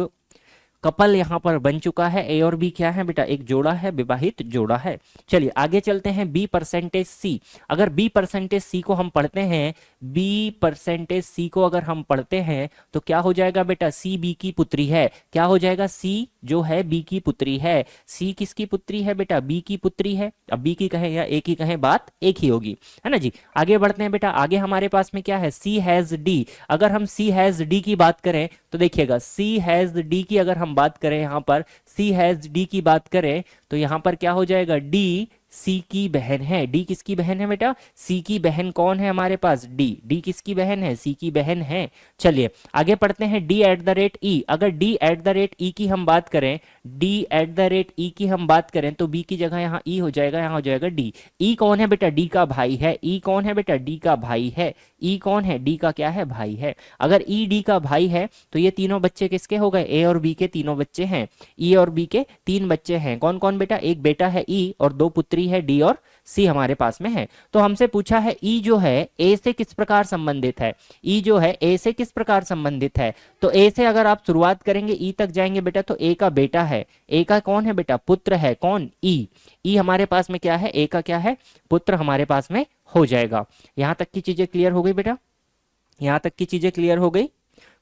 कपल यहाँ पर बन चुका है। ए और बी क्या है बेटा, एक जोड़ा है, विवाहित जोड़ा है। चलिए आगे चलते हैं, बी परसेंटेज सी। अगर बी परसेंटेज सी को हम पढ़ते हैं, बी परसेंटेज सी को अगर हम पढ़ते हैं तो क्या हो जाएगा बेटा, सी बी की पुत्री है। क्या हो जाएगा, सी जो है बी की पुत्री है। सी किसकी पुत्री है बेटा, बी की पुत्री है। अब बी की कहें या ए की कहें, बात एक ही होगी, है ना जी। आगे बढ़ते हैं बेटा, आगे हमारे पास में क्या है, सी हैज डी। अगर हम सी हैज डी की बात करें तो देखिएगा, सी हैज डी की अगर हम बात करें, यहां पर सी हैज डी की बात करें तो यहां पर क्या हो जाएगा, डी सी की बहन है। डी किसकी बहन है बेटा, सी की बहन कौन है हमारे पास, डी। डी किसकी बहन है, सी की बहन है। चलिए आगे पढ़ते हैं, डी एट द रेट ई। अगर डी एट द रेट ई की हम बात करें, डी एट द रेट ई की हम बात करें तो बी की जगह यहाँ ई हो जाएगा, यहाँ हो जाएगा डी। ई कौन है बेटा, डी का भाई है। ई कौन है बेटा, डी का भाई है। ई कौन है, डी का क्या है, भाई है। अगर ई डी का भाई है तो ये तीनों बच्चे किसके हो गए, ए और बी के तीनों बच्चे हैं। ई और बी के तीन बच्चे हैं। कौन कौन बेटा, एक बेटा है ई और दो पुत्री है डी और सी हमारे पास में है। तो हमसे पूछा है ई जो है ए से किस प्रकार संबंधित है। ई जो है ए से किस प्रकार संबंधित है, तो ए से अगर आप शुरुआत करेंगे ई तक जाएंगे बेटा तो ए का बेटा है। ए का कौन है बेटा, पुत्र है। कौन, ई। ई हमारे पास में क्या है, ए का क्या है, पुत्र हमारे पास में हो जाएगा। यहां तक की चीजें क्लियर हो गई बेटा, यहां तक की चीजें क्लियर हो गई।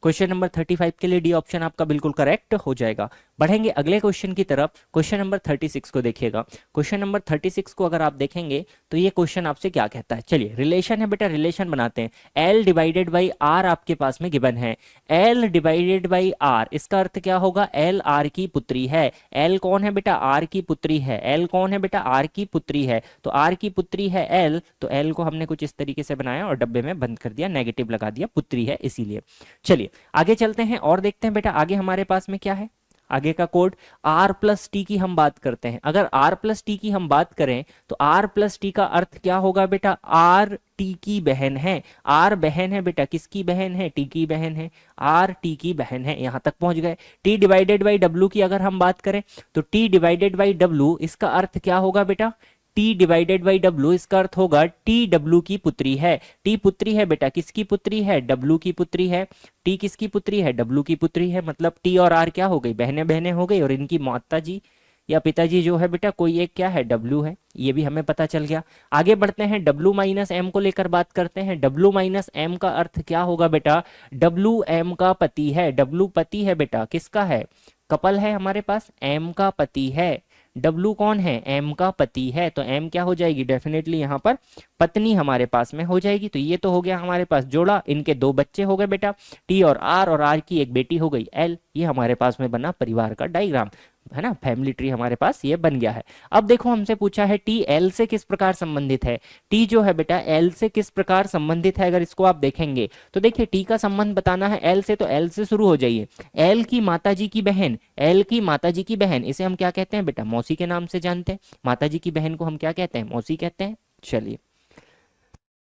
क्वेश्चन नंबर 35 के लिए डी ऑप्शन आपका बिल्कुल करेक्ट हो जाएगा। बढ़ेंगे अगले क्वेश्चन की तरफ, क्वेश्चन नंबर 36 को देखिएगा। क्वेश्चन नंबर 36 को अगर आप देखेंगे तो ये क्वेश्चन आपसे क्या कहता है, चलिए रिलेशन है बेटा, रिलेशन बनाते हैं। एल डिवाइडेड बाई आर आपके पास में गिवन है। एल डिवाइडेड बाई आर, इसका अर्थ क्या होगा, एल आर की पुत्री है। एल कौन है बेटा, आर की पुत्री है। एल कौन है बेटा, आर की पुत्री है। तो आर की पुत्री है एल, तो एल को हमने कुछ इस तरीके से बनाया और डब्बे में बंद कर दिया, नेगेटिव लगा दिया, पुत्री है इसीलिए। चलिए आगे चलते हैं और देखते हैं बेटा आगे हमारे पास में क्या है। आगे का कोड r प्लस टी की हम बात करते हैं। अगर r प्लस टी की हम बात करें तो r प्लस टी का अर्थ क्या होगा बेटा, r टी की बहन है। r बहन है बेटा, किसकी बहन है, टी की बहन है। r टी की बहन है, यहां तक पहुंच गए। t डिवाइडेड बाई w की अगर हम बात करें तो t डिवाइडेड बाई w, इसका अर्थ क्या होगा बेटा, t डिवाइडेड बाई डब्ल्यू, इसका अर्थ होगा टी डब्ल्यू की पुत्री है। टी पुत्री है बेटा, किसकी पुत्री है, डब्ल्यू की पुत्री है। टी किसकी पुत्री है, डब्ल्यू की पुत्री है। मतलब टी और आर क्या हो गई, बहने बहने हो गई, और इनकी माता जी या पिताजी जो है बेटा कोई एक क्या है, डब्ल्यू है। ये भी हमें पता चल गया। आगे बढ़ते हैं, डब्ल्यू माइनस एम को लेकर बात करते हैं। डब्ल्यू माइनस एम का अर्थ क्या होगा बेटा, डब्ल्यू एम का पति है। डब्ल्यू पति है बेटा, किसका है, कपल है हमारे पास, एम का पति है। डब्लू कौन है, एम का पति है। तो एम क्या हो जाएगी, डेफिनेटली यहाँ पर पत्नी हमारे पास में हो जाएगी। तो ये तो हो गया हमारे पास जोड़ा, इनके दो बच्चे हो गए बेटा, टी और आर की एक बेटी हो गई एल। ये हमारे पास में बना परिवार का डायग्राम, है ना, फैमिली ट्री हमारे पास ये बन गया है। अब देखो हमसे पूछा है टी एल से किस प्रकार संबंधित है। टी जो है बेटा एल से किस प्रकार संबंधित है, अगर इसको आप देखेंगे तो देखिए टी का संबंध बताना है एल से, तो एल से शुरू हो जाइए। एल की माताजी की बहन, एल की माताजी की बहन, इसे हम क्या कहते हैं बेटा, मौसी के नाम से जानते हैं। माताजी की बहन को हम क्या कहते हैं, मौसी कहते हैं। चलिए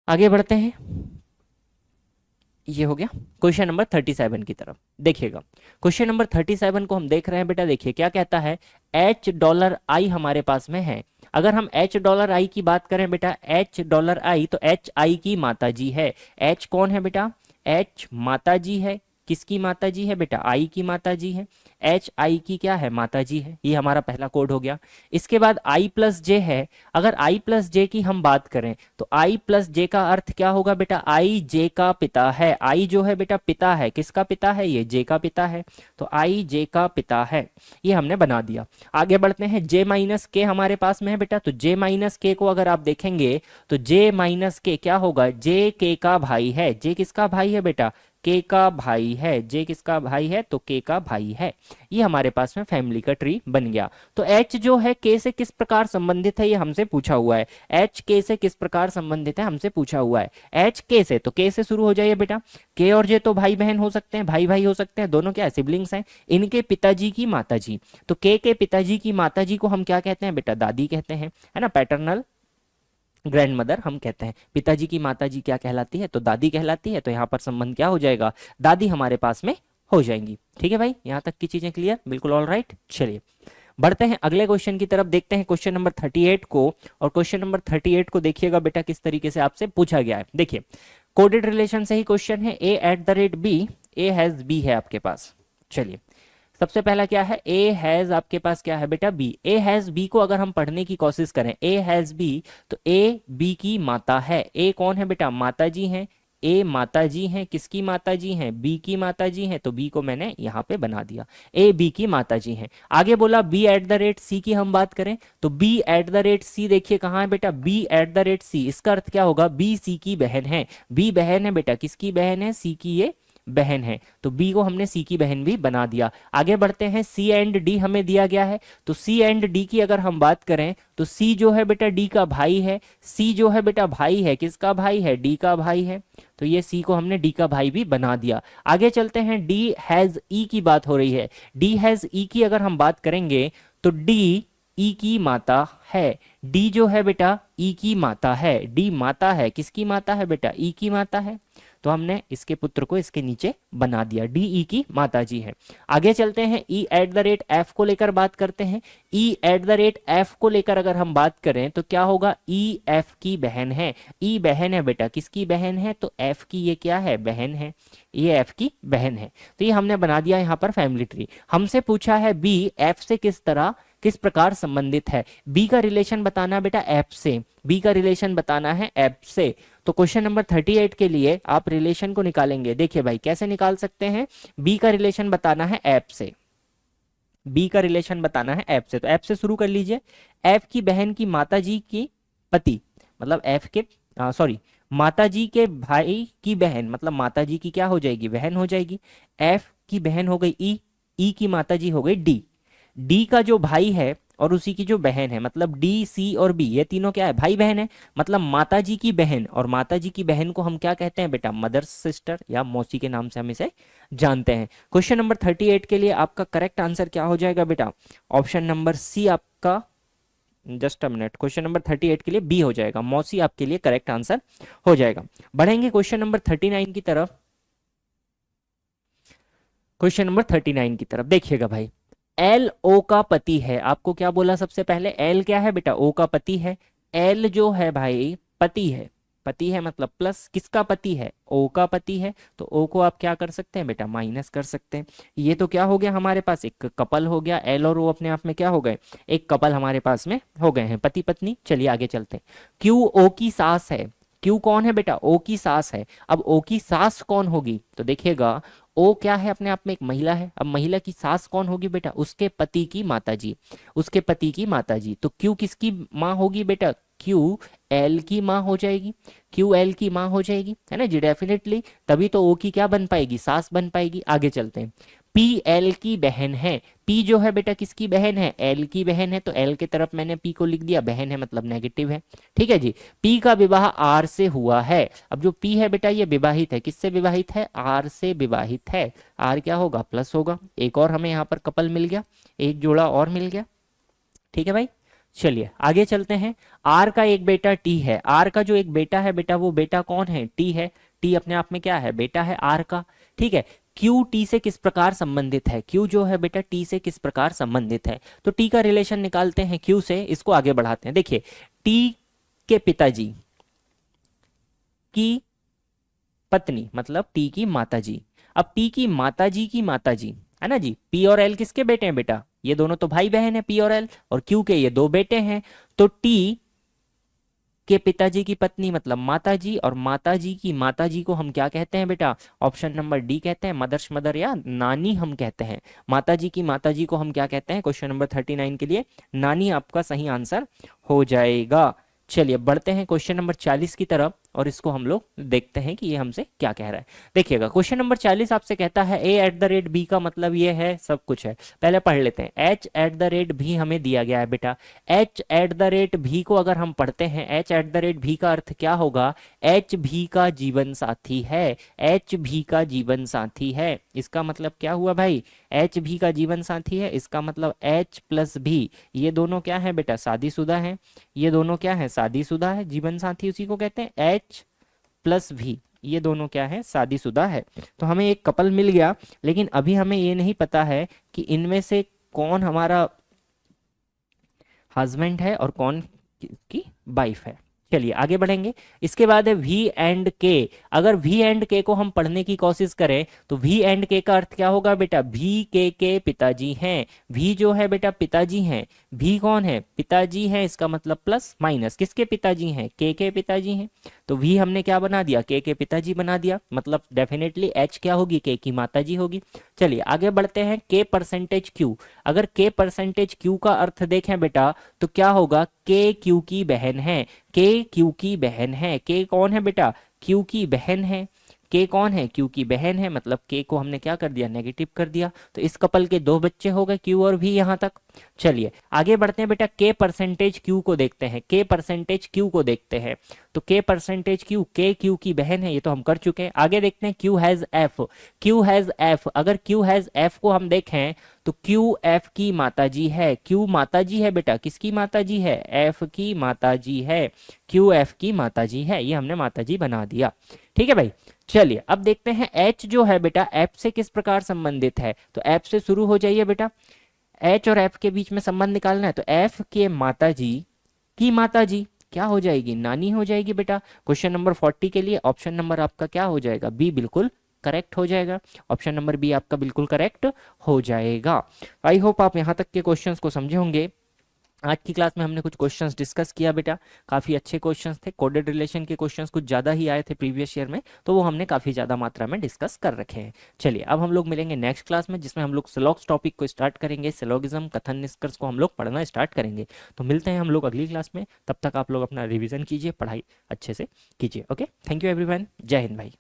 आगे बढ़ते हैं, ये हो गया क्वेश्चन नंबर 37 की तरफ देखिएगा। क्वेश्चन नंबर 37 को हम देख रहे हैं बेटा, देखिए क्या कहता है, एच डॉलर आई हमारे पास में है। अगर हम एच डॉलर आई की बात करें बेटा, एच डॉलर आई, तो एच आई की माताजी है। एच कौन है बेटा, एच माताजी है। किसकी माताजी है बेटा, आई की माताजी है। एच आई की क्या है, माताजी है। ये हमारा पहला कोड हो गया। इसके बाद आई प्लस जे है। अगर आई प्लस जे की हम बात करें तो आई प्लस जे का अर्थ क्या होगा बेटा, आई जे का पिता है। आई जो है बेटा पिता है, किसका पिता है, ये जे का पिता है। तो आई जे का पिता है, ये हमने बना दिया। आगे बढ़ते हैं, जे माइनस के हमारे पास में है बेटा, तो जे माइनस के को अगर आप देखेंगे तो जे माइनस के क्या होगा, जे के का भाई है। जे किसका भाई है बेटा, के का भाई है। जे किसका भाई है, तो के का भाई है। ये हमारे पास में फैमिली का ट्री बन गया। तो एच जो है के से किस प्रकार संबंधित है, ये हमसे पूछा हुआ है। एच के से किस प्रकार संबंधित है, हमसे पूछा हुआ है। एच के से, तो के से शुरू हो जाइए बेटा। के और जे तो भाई बहन हो सकते हैं, भाई भाई हो सकते हैं, दोनों क्या है, सिबलिंग्स हैं। इनके पिताजी की माताजी, तो के पिताजी की माताजी को हम क्या कहते हैं बेटा, दादी कहते हैं, है ना, पैटर्नल ग्रैंड मदर हम कहते हैं। पिताजी की माताजी क्या कहलाती है, तो दादी कहलाती है। तो यहाँ पर संबंध क्या हो जाएगा, दादी हमारे पास में हो जाएंगी। ठीक है भाई, यहाँ तक की चीजें क्लियर, बिल्कुल ऑल राइट। चलिए बढ़ते हैं अगले क्वेश्चन की तरफ, देखते हैं क्वेश्चन नंबर 38 को। और क्वेश्चन नंबर 38 को देखिएगा बेटा किस तरीके से आपसे पूछा गया है। देखिए कोडेड रिलेशन से ही क्वेश्चन है, A at the rate B, A has B है आपके पास। चलिए सबसे पहला क्या है, ए हैज आपके पास क्या है बेटा, बी। ए हैज बी को अगर हम पढ़ने की कोशिश करें, ए हैज बी, तो ए बी की माता है। ए कौन है बेटा, माता जी हैं। ए माता जी हैं, किसकी माता जी हैं, बी की माता जी हैं, तो बी को मैंने यहाँ पे बना दिया, ए बी की माता जी हैं। आगे बोला B at the rate C की हम बात करें, तो B at the rate C देखिए कहाँ है बेटा, B at the rate C, इसका अर्थ क्या होगा, बी सी की बहन है। बी बहन है बेटा, किसकी बहन है, सी की ये बहन है, तो बी को हमने सी की बहन भी बना दिया। आगे बढ़ते हैं, सी एंड डी हमें दिया गया है, तो सी एंड डी की अगर हम बात करें तो सी जो है बेटा डी का भाई है। सी जो है बेटा भाई है, किसका भाई है, डी का भाई है, तो ये सी को हमने डी का भाई भी बना दिया। आगे चलते हैं, डी हैज ई की बात हो रही है। डी हैज ई की अगर हम बात करेंगे तो डी ई की माता है। डी जो है बेटा ई की माता है, डी माता है, किसकी माता है बेटा, ई की माता है, तो हमने इसके पुत्र को इसके नीचे बना दिया, डी ई की माता जी है। आगे चलते हैं, ई एट द रेट एफ को लेकर बात करते हैं। ई एट द रेट एफ को लेकर अगर हम बात करें तो क्या होगा, ई एफ की बहन है। ई बहन है बेटा, किसकी बहन है, तो एफ की ये क्या है, बहन है, ये एफ की बहन है, तो ये हमने बना दिया यहाँ पर फैमिली ट्री। हमसे पूछा है बी एफ से किस प्रकार संबंधित है। बी का रिलेशन बताना बेटा एफ से, बी का रिलेशन बताना है एफ से, तो क्वेश्चन नंबर 38 के लिए आप रिलेशन को निकालेंगे। देखिए भाई कैसे निकाल सकते हैं, बी का रिलेशन बताना है एफ से, बी का रिलेशन बताना है एफ से, तो एफ से शुरू कर लीजिए। एफ की बहन की माता जी की पति, मतलब एफ के सॉरी माता जी के भाई की बहन, मतलब माता जी की क्या हो जाएगी, बहन हो जाएगी। एफ की बहन हो गई ई, ई की माता जी हो गई डी। डी का जो भाई है और उसी की जो बहन है, मतलब डी सी और बी, ये तीनों क्या है, भाई बहन है, मतलब माता जी की बहन, और माता जी की बहन को हम क्या कहते हैं बेटा, मदर सिस्टर या मौसी के नाम से हम इसे जानते हैं। क्वेश्चन नंबर 38 के लिए आपका करेक्ट आंसर क्या हो जाएगा बेटा, ऑप्शन नंबर सी आपका, just a minute, question number 38 के लिए बी हो जाएगा, मौसी आपके लिए करेक्ट आंसर हो जाएगा। बढ़ेंगे क्वेश्चन नंबर 39 की तरफ। क्वेश्चन नंबर 39 की तरफ देखिएगा भाई, एल ओ का पति है। आपको क्या बोला सबसे पहले, एल क्या है बेटा, ओ का पति है। एल जो है भाई पति है, पति है मतलब प्लस किसका पति है, ओ का पति है, तो ओ को आप क्या कर सकते हैं बेटा, माइनस कर सकते हैं। ये तो क्या हो गया हमारे पास, एक कपल हो गया, एल और ओ अपने आप में क्या हो गए, एक कपल हमारे पास में हो गए हैं, पति पत्नी। चलिए आगे चलते हैं, क्यू ओ की सास है। क्यू कौन है बेटा, ओ की सास है। अब ओ की सास कौन होगी, तो देखिएगा ओ क्या है, अपने आप में एक महिला है। अब महिला की सास कौन होगी बेटा, उसके पति की माता जी, उसके पति की माता जी, तो क्यू किसकी माँ होगी बेटा, क्यू एल की माँ हो जाएगी, क्यू एल की माँ हो जाएगी, है ना जी, डेफिनेटली, तभी तो ओ की क्या बन पाएगी, सास बन पाएगी। आगे चलते हैं, पी एल की बहन है। पी जो है बेटा किसकी बहन है, एल की बहन है, तो एल की तरफ मैंने पी को लिख दिया, बहन है मतलब नेगेटिव है, ठीक है जी। पी का विवाह आर से हुआ है। अब जो पी है बेटा ये विवाहित है, किससे विवाहित है, आर से विवाहित है। आर क्या होगा, प्लस होगा। एक और हमें यहाँ पर कपल मिल गया, एक जोड़ा और मिल गया, ठीक है भाई। चलिए आगे चलते हैं, आर का एक बेटा टी है। आर का जो एक बेटा है बेटा, वो बेटा कौन है, टी है। टी अपने आप में क्या है, बेटा है आर का, ठीक है। क्यू टी से किस प्रकार संबंधित है, क्यू जो है बेटा टी से किस प्रकार संबंधित है, तो टी का रिलेशन निकालते हैं क्यू से, इसको आगे बढ़ाते हैं। देखिए टी के पिताजी की पत्नी, मतलब टी की माताजी। अब टी की माताजी की माताजी, है ना जी, पी और एल किसके बेटे हैं बेटा, ये दोनों तो भाई बहन है, पी और एल, और क्यू के ये दो बेटे हैं, तो टी के पिताजी की पत्नी मतलब माताजी, और माताजी की माताजी को हम क्या कहते हैं बेटा, ऑप्शन नंबर डी कहते हैं, मदर्स मदर या नानी हम कहते हैं। माताजी की माताजी को हम क्या कहते हैं, क्वेश्चन नंबर 39 के लिए नानी आपका सही आंसर हो जाएगा। चलिए बढ़ते हैं क्वेश्चन नंबर 40 की तरफ, और इसको हम लोग देखते हैं कि ये हमसे क्या कह रहा है। देखिएगा क्वेश्चन नंबर 40 आपसे कहता है A at the rate B का मतलब ये है, सब कुछ है, पहले पढ़ लेते हैं। एच एट द रेट भी हमें दिया गया है बेटा। एच एट द रेट भी को अगर हम पढ़ते हैं, एच एट द रेट भी का अर्थ क्या होगा, एच भी का जीवन साथी है, एच भी का जीवन साथी है। इसका मतलब क्या हुआ भाई, एच भी का जीवन साथी है, इसका मतलब एच प्लस भी, ये दोनों क्या है बेटा, शादीशुदा है। ये दोनों क्या है, शादीशुदा है, जीवन साथी उसी को कहते हैं। एच प्लस भी, ये दोनों क्या है, शादीशुदा है। तो हमें एक कपल मिल गया, लेकिन अभी हमें ये नहीं पता है कि इनमें से कौन हमारा हस्बैंड है और कौन की वाइफ है। चलिए आगे बढ़ेंगे। इसके बाद है वी एंड के। अगर वी एंड के को हम पढ़ने की कोशिश करें तो वी एंड के का अर्थ क्या होगा बेटा, वी के पिताजी हैं। वी जो है बेटा पिताजी हैं। वी कौन है, पिताजी हैं, इसका मतलब प्लस माइनस किसके पिताजी हैं, के पिताजी हैं। तो वी हमने क्या बना दिया, के पिताजी बना दिया, मतलब डेफिनेटली एच क्या होगी, के की माताजी होगी। चलिए आगे बढ़ते हैं, के परसेंटेज क्यू। अगर के परसेंटेज क्यू का अर्थ देखें बेटा तो क्या होगा, के क्यू की बहन है। के क्यू की बहन है। के कौन है बेटा, क्यू की बहन है। के कौन है, क्यू की बहन है, मतलब के को हमने क्या कर दिया, नेगेटिव कर दिया। तो इस कपल के दो बच्चे हो गए, क्यू और वी यहां तक। चलिए आगे बढ़ते हैं बेटा, के परसेंटेज क्यू को देखते हैं। के परसेंटेज क्यू को देखते हैं तो के परसेंटेज क्यू, के क्यू की बहन है, ये तो हम कर चुके हैं। आगे देखते हैं Q has F. Q has F, अगर क्यू हैज एफ को हम देखें तो क्यू एफ की माताजी है। क्यू माताजी है बेटा, किसकी माताजी है, एफ की माताजी है। क्यू एफ की माताजी है, ये हमने माताजी बना दिया। ठीक है भाई। चलिए अब देखते हैं एच जो है बेटा एफ से किस प्रकार संबंधित है। तो एफ से शुरू हो जाइए बेटा, एच और एफ के बीच में संबंध निकालना है। तो एफ के माताजी की माताजी क्या हो जाएगी, नानी हो जाएगी बेटा। क्वेश्चन नंबर 40 के लिए ऑप्शन नंबर आपका क्या हो जाएगा, बी बिल्कुल करेक्ट हो जाएगा। ऑप्शन नंबर बी आपका बिल्कुल करेक्ट हो जाएगा। आई होप आप यहां तक के क्वेश्चंस को समझे होंगे। आज की क्लास में हमने कुछ क्वेश्चंस डिस्कस किया बेटा, काफ़ी अच्छे क्वेश्चंस थे। कोडेड रिलेशन के क्वेश्चंस कुछ ज़्यादा ही आए थे प्रीवियस ईयर में, तो वो हमने काफ़ी ज़्यादा मात्रा में डिस्कस कर रखे हैं। चलिए अब हम लोग मिलेंगे नेक्स्ट क्लास में, जिसमें हम लोग सिलॉग्स टॉपिक को स्टार्ट करेंगे। सिलॉगिज्म, कथन निष्कर्ष को हम लोग पढ़ना स्टार्ट करेंगे। तो मिलते हैं हम लोग अगली क्लास में, तब तक आप लोग अपना रिविजन कीजिए, पढ़ाई अच्छे से कीजिए। ओके, थैंक यू एवरीवन, जय हिंद भाई।